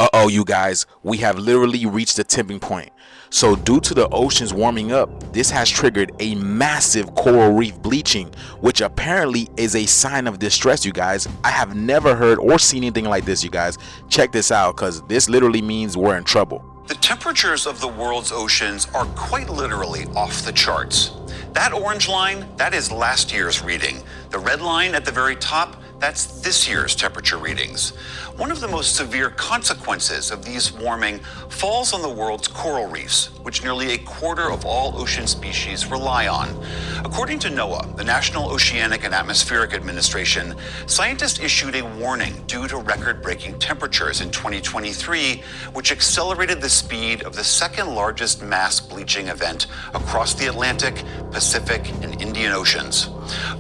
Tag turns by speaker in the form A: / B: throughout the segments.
A: Uh-oh, you guys, we have literally reached a tipping point. So due to the oceans warming up, this has triggered a massive coral reef bleaching, which apparently is a sign of distress, you guys. I have never heard or seen anything like this, you guys. Check this out, because this literally means we're in trouble.
B: The temperatures of the world's oceans are quite literally off the charts. That orange line, that is last year's reading. The red line at the very top, that's this year's temperature readings. One of the most severe consequences of these warming falls on the world's coral reefs, which nearly a quarter of all ocean species rely on. According to NOAA, the National Oceanic and Atmospheric Administration, scientists issued a warning due to record-breaking temperatures in 2023, which accelerated the speed of the second largest mass bleaching event across the Atlantic, Pacific, and Indian Oceans.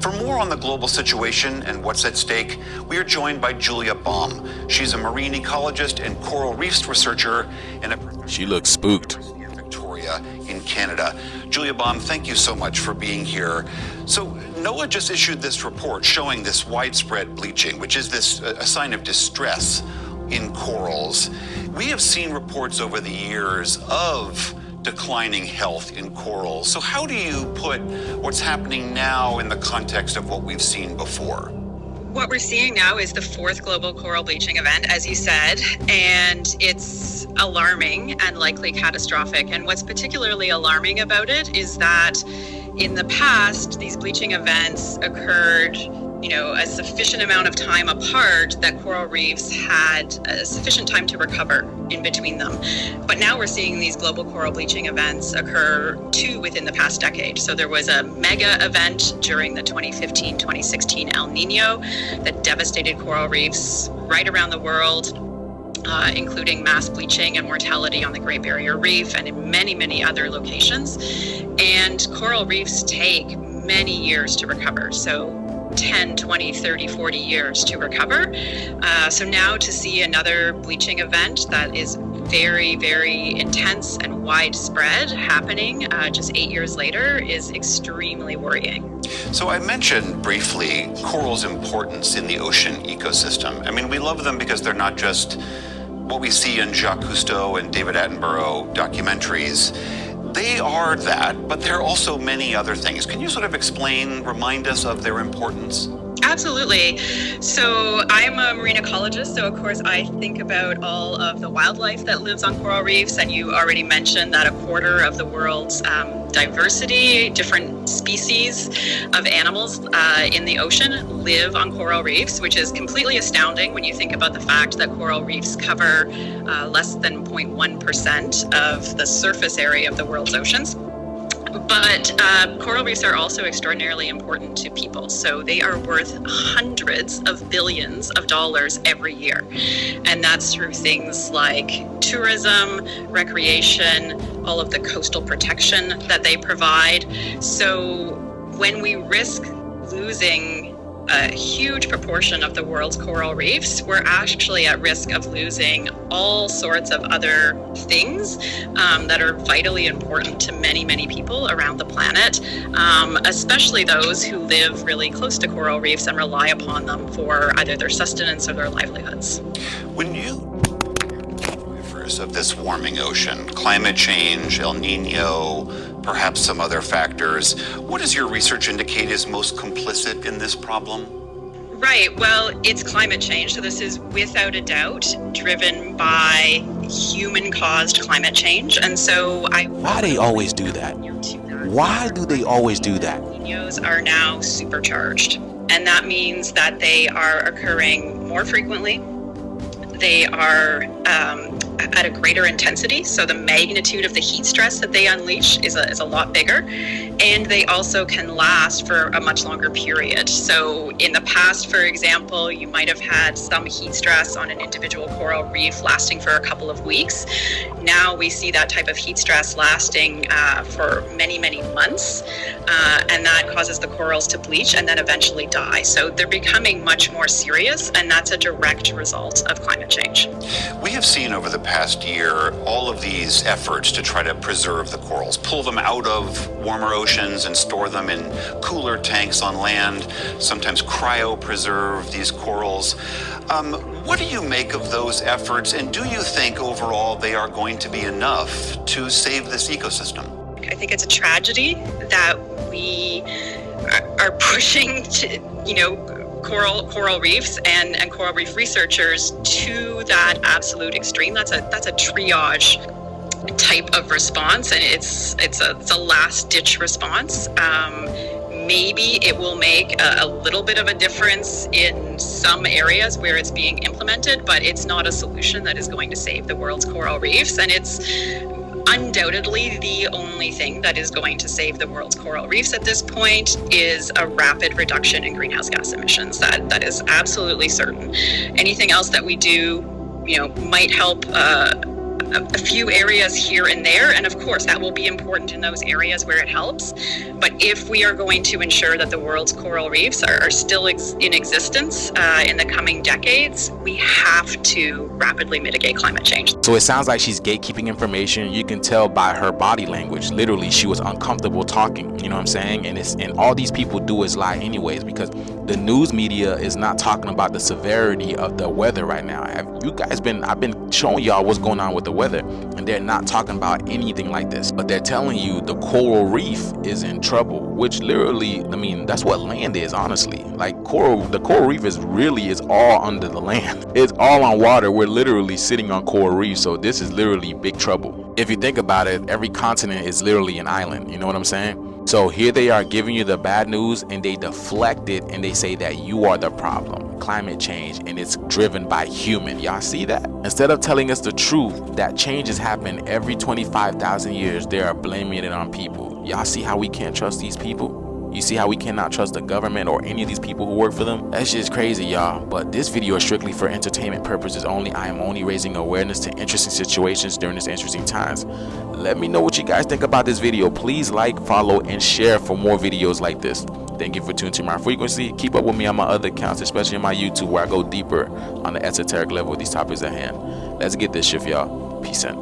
B: For more on the global situation and what's at stake, we are joined by Julia Baum. She's a marine ecologist and coral reefs researcher and a
A: She looks spooked.
B: in Victoria in Canada. Julia Baum, thank you so much for being here. So NOAA just issued this report showing this widespread bleaching, which is a sign of distress in corals. We have seen reports over the years of declining health in corals. So how do you put what's happening now in the context of what we've seen before?
C: What we're seeing now is the fourth global coral bleaching event, as you said, and it's alarming and likely catastrophic. And what's particularly alarming about it is that in the past, these bleaching events occurred, a sufficient amount of time apart that coral reefs had a sufficient time to recover in between them. But now we're seeing these global coral bleaching events occur two within the past decade. So there was a mega event during the 2015-2016 El Nino that devastated coral reefs right around the world, including mass bleaching and mortality on the Great Barrier Reef and in many, many other locations. And coral reefs take many years to recover. So 10, 20, 30, 40 years to recover. So now to see another bleaching event that is very, very intense and widespread happening just 8 years later is extremely worrying.
B: So I mentioned briefly corals' importance in the ocean ecosystem. I mean, we love them because they're not just what we see in Jacques Cousteau and David Attenborough documentaries. They are that, but there are also many other things. Can you sort of remind us of their importance?
C: Absolutely. So I'm a marine ecologist, so of course I think about all of the wildlife that lives on coral reefs, and you already mentioned that a quarter of the world's diversity, different species of animals in the ocean live on coral reefs, which is completely astounding when you think about the fact that coral reefs cover less than 0.1% of the surface area of the world's oceans. But coral reefs are also extraordinarily important to people. So they are worth hundreds of billions of dollars every year. And that's through things like tourism, recreation, all of the coastal protection that they provide. So when we risk losing a huge proportion of the world's coral reefs, we're actually at risk of losing all sorts of other things that are vitally important to many, many people around the planet, especially those who live really close to coral reefs and rely upon them for either their sustenance or their livelihoods.
B: When you drivers of this warming ocean, climate change, El Nino, perhaps some other factors, what does your research indicate is most complicit in this problem?
C: Right. Well, it's climate change. So this is without a doubt driven by human-caused climate change. And so
A: Why they always do that? Why do they always do that?
C: El Niños are now supercharged. And that means that they are occurring more frequently. They are at a greater intensity, so the magnitude of the heat stress that they unleash is a lot bigger, and they also can last for a much longer period. So in the past, for example, you might have had some heat stress on an individual coral reef lasting for a couple of weeks. Now we see that type of heat stress lasting for many, many months, and that causes the corals to bleach and then eventually die. So they're becoming much more serious, and that's a direct result of climate change.
B: We have seen over the past year all of these efforts to try to preserve the corals, pull them out of warmer oceans and store them in cooler tanks on land, sometimes cryopreserve these corals. corals. What do you make of those efforts, and do you think overall they are going to be enough to save this ecosystem?
C: I think it's a tragedy that we are pushing to, coral reefs and coral reef researchers to that absolute extreme. That's a triage type of response, and it's a last ditch response. Maybe it will make a little bit of a difference in some areas where it's being implemented, but it's not a solution that is going to save the world's coral reefs, and it's undoubtedly the only thing that is going to save the world's coral reefs at this point is a rapid reduction in greenhouse gas emissions. That is absolutely certain. Anything else that we do, might help a few areas here and there, and of course that will be important in those areas where it helps. But if we are going to ensure that the world's coral reefs are still in existence in the coming decades, we have to rapidly mitigate climate change.
A: So it sounds like she's gatekeeping information. You can tell by her body language. Literally, she was uncomfortable talking. You know what I'm saying? And all these people do is lie anyways, because the news media is not talking about the severity of the weather right now. I've been showing y'all what's going on with the weather, and they're not talking about anything like this. But they're telling you the coral reef is in trouble, which literally, that's what land is, honestly. Like the coral reef is all under the land. It's all on water. We're literally sitting on coral reef, so this is literally big trouble. If you think about it, every continent is literally an island. You know what I'm saying? So here they are giving you the bad news, and they deflect it, and they say that you are the problem, climate change, and it's driven by human. Y'all see that? Instead of telling us the truth that changes happen every 25,000 years, they are blaming it on people. Y'all see how we can't trust these people? You see how we cannot trust the government or any of these people who work for them? That's just crazy, y'all. But this video is strictly for entertainment purposes only. I am only raising awareness to interesting situations during these interesting times. Let me know what you guys think about this video. Please like, follow, and share for more videos like this. Thank you for tuning to my frequency. Keep up with me on my other accounts, especially on my YouTube, where I go deeper on the esoteric level with these topics at hand. Let's get this shift, y'all. Peace out.